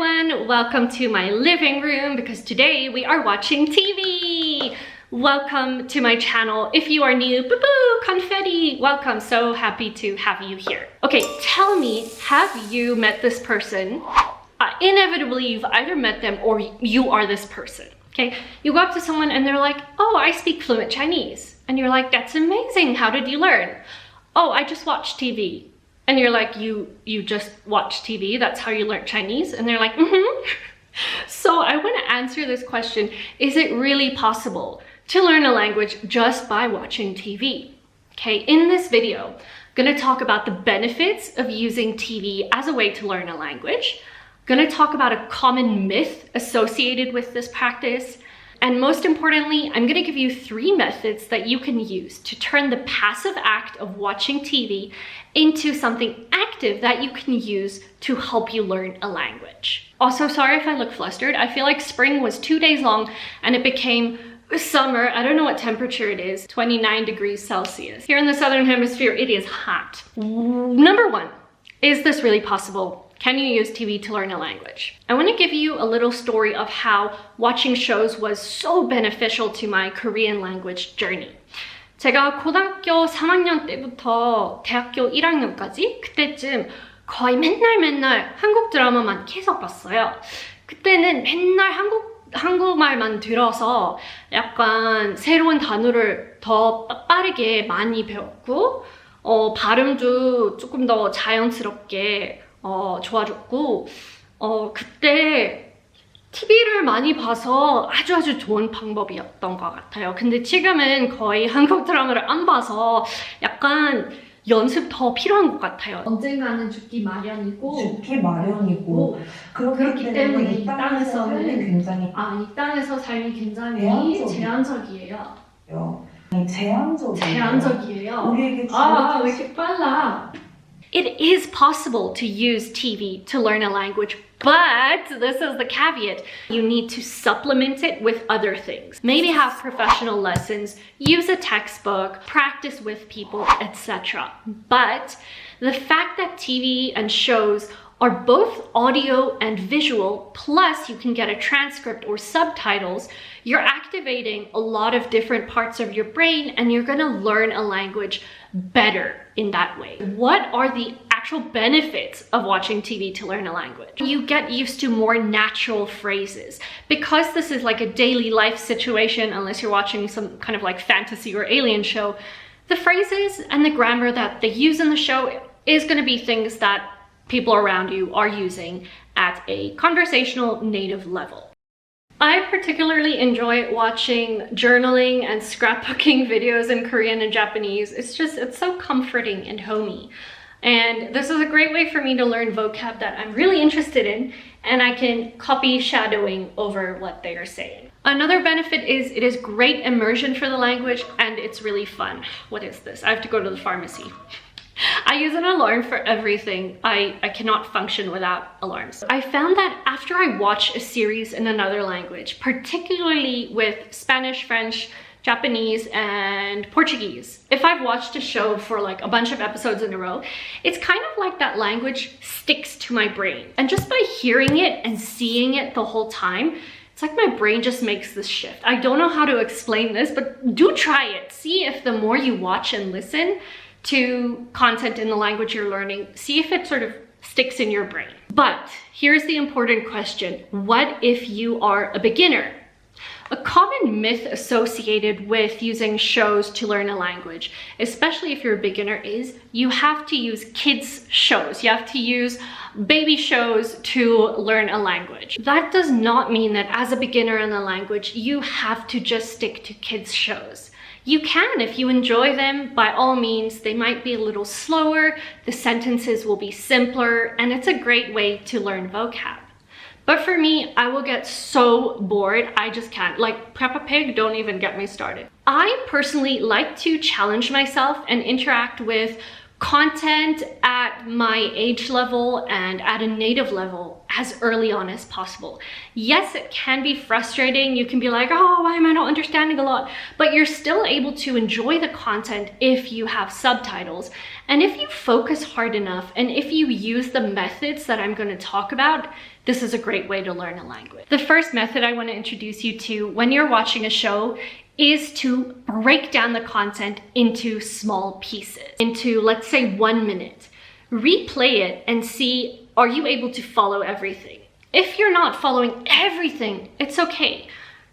everyone, welcome to my living room because today we are watching TV. Welcome to my channel. If you are new, boo-boo, confetti, welcome. So happy to have you here. Okay, tell me, have you met this person? Inevitably, you've either met them or you are this person. Okay, you go up to someone and they're like, oh, I speak fluent Chinese. And you're like, that's amazing. How did you learn? Oh, I just watched TV. And you're like, you just watch TV? That's how you learn Chinese? And they're like, mm-hmm. So I want to answer this question. Is it really possible to learn a language just by watching TV? Okay, in this video, I'm going to talk about the benefits of using TV as a way to learn a language. I'm going to talk about a common myth associated with this practice. And most importantly, I'm going to give you 3 methods that you can use to turn the passive act of watching TV into something active that you can use to help you learn a language. Also, sorry if I look flustered. I feel like spring was 2 days long and it became summer. I don't know what temperature it is, 29 degrees Celsius. Here in the Southern Hemisphere, it is hot. Number 1, is this really possible? Can you use TV to learn a language? I want to give you a little story of how watching shows was so beneficial to my Korean language journey. 제가 고등학교 3학년 때부터 대학교 1학년까지 그때쯤 거의 맨날 한국 드라마만 계속 봤어요. 그때는 맨날 한국말만 들어서 약간 새로운 단어를 더 빠르게 많이 배웠고 발음도 조금 더 자연스럽게 좋아졌고 그때 TV를 많이 봐서 아주 좋은 방법이었던 것 같아요. 근데 지금은 거의 한국 드라마를 안 봐서 약간 연습 더 필요한 것 같아요. 언젠가는 죽기 마련이고 그렇기 때문에 이 땅에서는 굉장히 이 땅에서 삶이 굉장히 제한적이에요. 제한적이에요. 왜 이렇게 빨라? It is possible to use TV to learn a language, but this is the caveat. You need to supplement it with other things. Maybe have professional lessons, use a textbook, practice with people, etc. But the fact that TV and shows are both audio and visual, plus you can get a transcript or subtitles, you're activating a lot of different parts of your brain and you're gonna learn a language better in that way. What are the actual benefits of watching TV to learn a language? You get used to more natural phrases. Because this is like a daily life situation, unless you're watching some kind of like fantasy or alien show, the phrases and the grammar that they use in the show is gonna be things that people around you are using at a conversational native level. I particularly enjoy watching journaling and scrapbooking videos in Korean and Japanese. It's so comforting and homey. And this is a great way for me to learn vocab that I'm really interested in, and I can copy shadowing over what they are saying. Another benefit is it is great immersion for the language and it's really fun. What is this? I have to go to the pharmacy. I use an alarm for everything. I cannot function without alarms. I found that after I watch a series in another language, particularly with Spanish, French, Japanese, and Portuguese, if I've watched a show for like a bunch of episodes in a row, it's kind of like that language sticks to my brain. And just by hearing it and seeing it the whole time, it's like my brain just makes this shift. I don't know how to explain this, but do try it. See if the more you watch and listen to content in the language you're learning, see if it sort of sticks in your brain. But here's the important question. What if you are a beginner? A common myth associated with using shows to learn a language, especially if you're a beginner, is you have to use kids shows. You have to use baby shows to learn a language. That does not mean that as a beginner in a language, you have to just stick to kids shows. You can if you enjoy them. By all means, they might be a little slower, the sentences will be simpler, and it's a great way to learn vocab. But for me, I will get so bored, I just can't. Like Peppa Pig, don't even get me started. I personally like to challenge myself and interact with content at my age level and at a native level as early on as possible. Yes, it can be frustrating. You can be like, oh, why am I not understanding a lot? But you're still able to enjoy the content if you have subtitles. And if you focus hard enough, and if you use the methods that I'm going to talk about, this is a great way to learn a language. The first method I want to introduce you to when you're watching a show is to break down the content into small pieces, into, let's say, 1 minute. Replay it and see, are you able to follow everything? If you're not following everything, it's okay.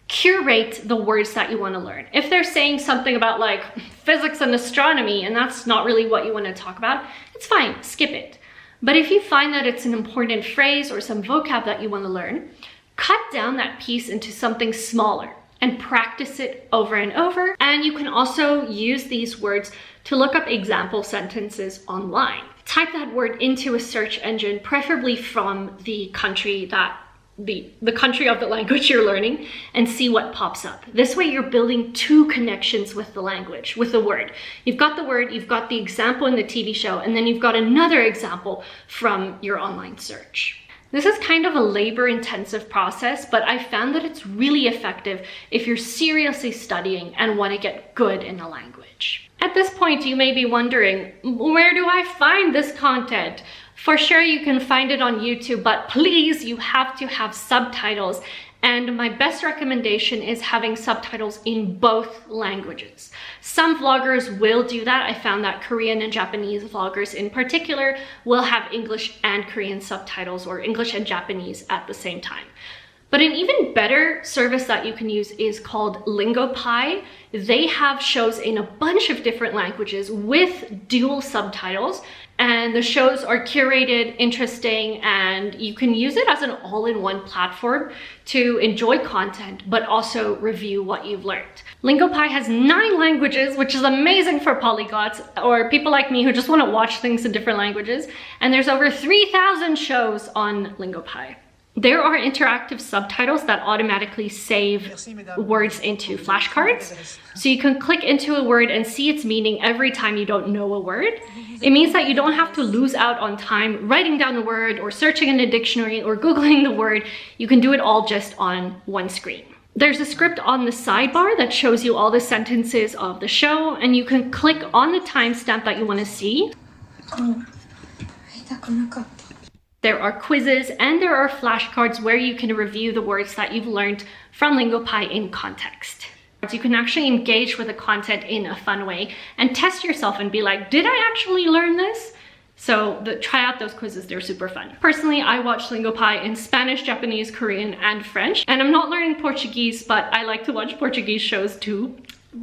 Curate the words that you want to learn. If they're saying something about like physics and astronomy and that's not really what you want to talk about, it's fine, skip it. But if you find that it's an important phrase or some vocab that you want to learn, cut down that piece into something smaller and practice it over and over. And you can also use these words to look up example sentences online. Type that word into a search engine, preferably from the country that the country of the language you're learning, and see what pops up. This way you're building two connections with the language, with the word. You've got the word, you've got the example in the TV show, and then you've got another example from your online search. This is kind of a labor-intensive process, but I found that it's really effective if you're seriously studying and want to get good in a language. At this point, you may be wondering, where do I find this content? For sure, you can find it on YouTube, but please, you have to have subtitles. And my best recommendation is having subtitles in both languages. Some vloggers will do that. I found that Korean and Japanese vloggers in particular will have English and Korean subtitles, or English and Japanese at the same time. But an even better service that you can use is called Lingopie. They have shows in a bunch of different languages with dual subtitles, and the shows are curated, interesting, and you can use it as an all-in-one platform to enjoy content, but also review what you've learned. Lingopie has 9 languages, which is amazing for polyglots or people like me who just want to watch things in different languages. And there's over 3,000 shows on Lingopie. There are interactive subtitles that automatically save words into flashcards. So you can click into a word and see its meaning every time you don't know a word. It means that you don't have to lose out on time writing down the word or searching in a dictionary or Googling the word. You can do it all just on one screen. There's a script on the sidebar that shows you all the sentences of the show, and you can click on the timestamp that you want to see. There are quizzes and there are flashcards where you can review the words that you've learned from Lingopie in context. You can actually engage with the content in a fun way and test yourself and be like, did I actually learn this? So try out those quizzes, they're super fun. Personally, I watch Lingopie in Spanish, Japanese, Korean, and French. And I'm not learning Portuguese, but I like to watch Portuguese shows too.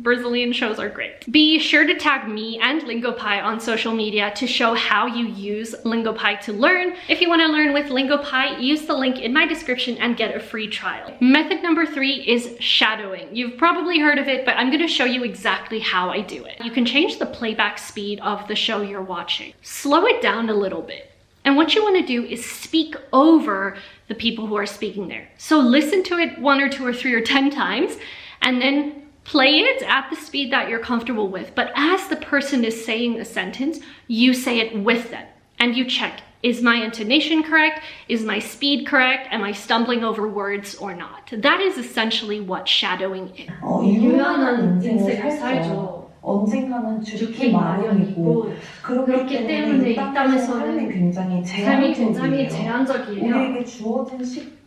Brazilian shows are great. Be sure to tag me and Lingopie on social media to show how you use Lingopie to learn. If you want to learn with Lingopie, use the link in my description and get a free trial. Method number 3 is shadowing. You've probably heard of it, but I'm going to show you exactly how I do it. You can change the playback speed of the show you're watching. Slow it down a little bit. And what you want to do is speak over the people who are speaking there. So listen to it 1 or 2 or 3 or 10 times, and then play it at the speed that you're comfortable with. But as the person is saying a sentence, you say it with them. And you check, is my intonation correct? Is my speed correct? Am I stumbling over words or not? That is essentially what shadowing is. 유연한 인생을 살죠. 언젠가는 죽기 마련이고 그렇기 때문에 이 땅에서는 삶이 굉장히 제한적이에요.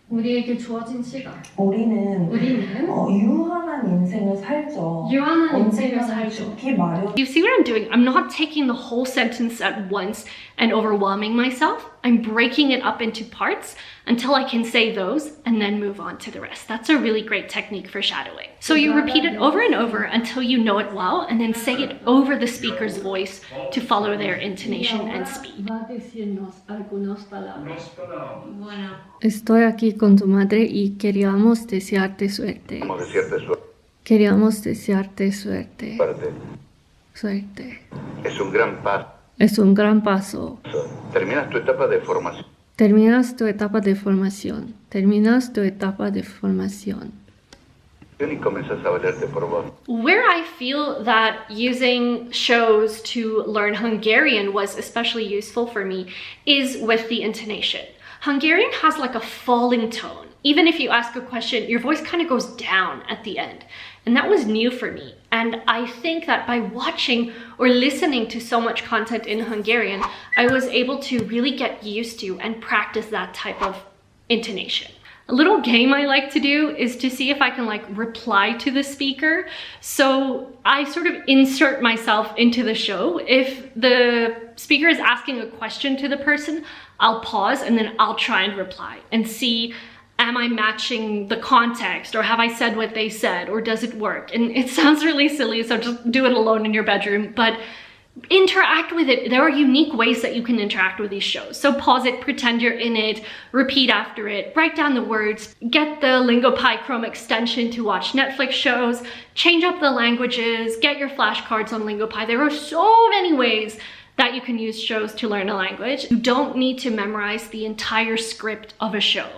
우리에게 주어진 시간. 우리는 유한한 인생을 살죠. 유한한 인생을 살죠. You see what I'm doing? I'm not taking the whole sentence at once and overwhelming myself. I'm breaking it up into parts until I can say those and then move on to the rest. That's a really great technique for shadowing. So you repeat it over and over until you know it well, and then say it over the speaker's voice to follow their intonation and speed. Estoy aquí con tu madre y queríamos desearte suerte. Queríamos desearte suerte. Suerte. Es un gran paso. Es un gran paso. Terminas tu etapa de formación. Terminas tu etapa de formación. Terminas tu etapa de formación. Y comienzas a valerte por vos. Where I feel that using shows to learn Hungarian was especially useful for me is with the intonation. Hungarian has like a falling tone. Even if you ask a question, your voice kind of goes down at the end. And that was new for me. And I think that by watching or listening to so much content in Hungarian, I was able to really get used to and practice that type of intonation. A little game I like to do is to see if I can like reply to the speaker. So I sort of insert myself into the show. If the speaker is asking a question to the person, I'll pause and then I'll try and reply and see, am I matching the context, or have I said what they said, or does it work? And it sounds really silly, so just do it alone in your bedroom, but interact with it. There are unique ways that you can interact with these shows. So pause it, pretend you're in it, repeat after it, write down the words, get the LingoPie Chrome extension to watch Netflix shows, change up the languages, get your flashcards on LingoPie. There are so many ways that you can use shows to learn a language. You don't need to memorize the entire script of a show.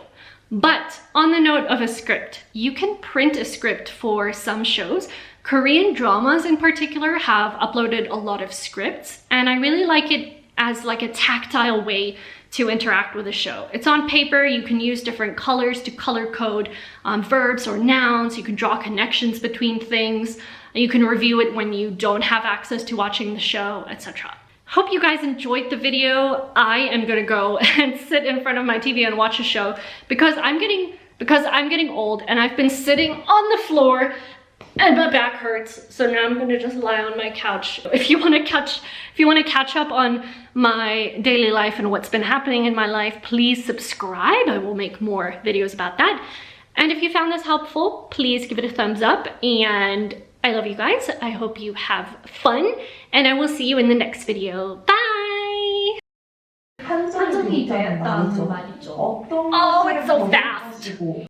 But on the note of a script, you can print a script for some shows. Korean dramas in particular have uploaded a lot of scripts, and I really like it as like a tactile way to interact with a show. It's on paper, you can use different colors to color code verbs or nouns, you can draw connections between things, and you can review it when you don't have access to watching the show, etc. Hope you guys enjoyed the video. I am gonna go and sit in front of my TV and watch a show because I'm getting old and I've been sitting on the floor and my back hurts, so now I'm gonna just lie on my couch. If you want to catch up on my daily life and what's been happening in my life, please subscribe. I will make more videos about that. And if you found this helpful, please give it a thumbs up, and I love you guys. I hope you have fun, and I will see you in the next video. Bye! 한정이 됐다는 말이죠. Oh, it's so fast.